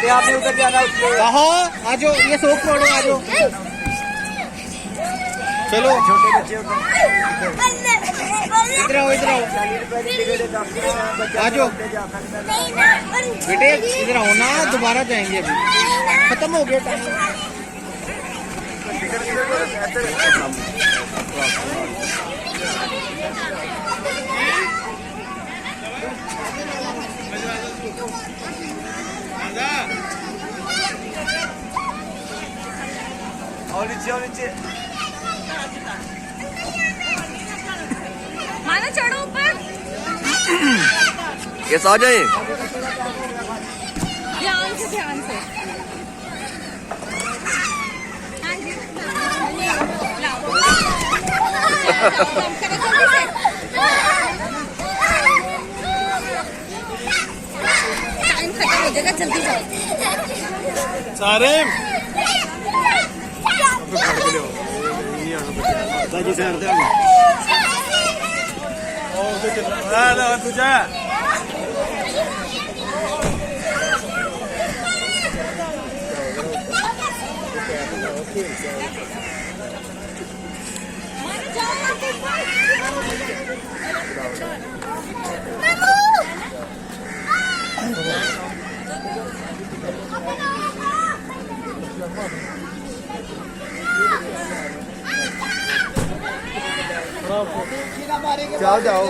आपने उधर जाना कहो आ जाओ, ये सोख छोड़ो, आ जाओ चलो। छोटे बच्चे इधर आओ, इधर आओ, आ जाओ बेटे, इधर आओ ना, दोबारा जाएंगे अभी, खत्म हो गया टाइम। और नीचे माना चढ़ो ऊपर। ये आ जाए ध्यान से, ध्यान से। हाँ जी, लाओ। टाइम खत्म हो जाएगा, जल्दी जाओ सारे बाजी से हटते हैं तुझे जाओ जाओ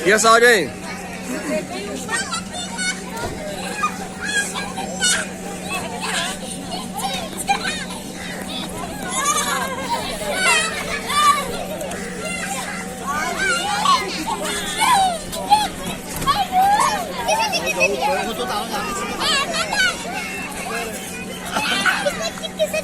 यस आ जाए किसे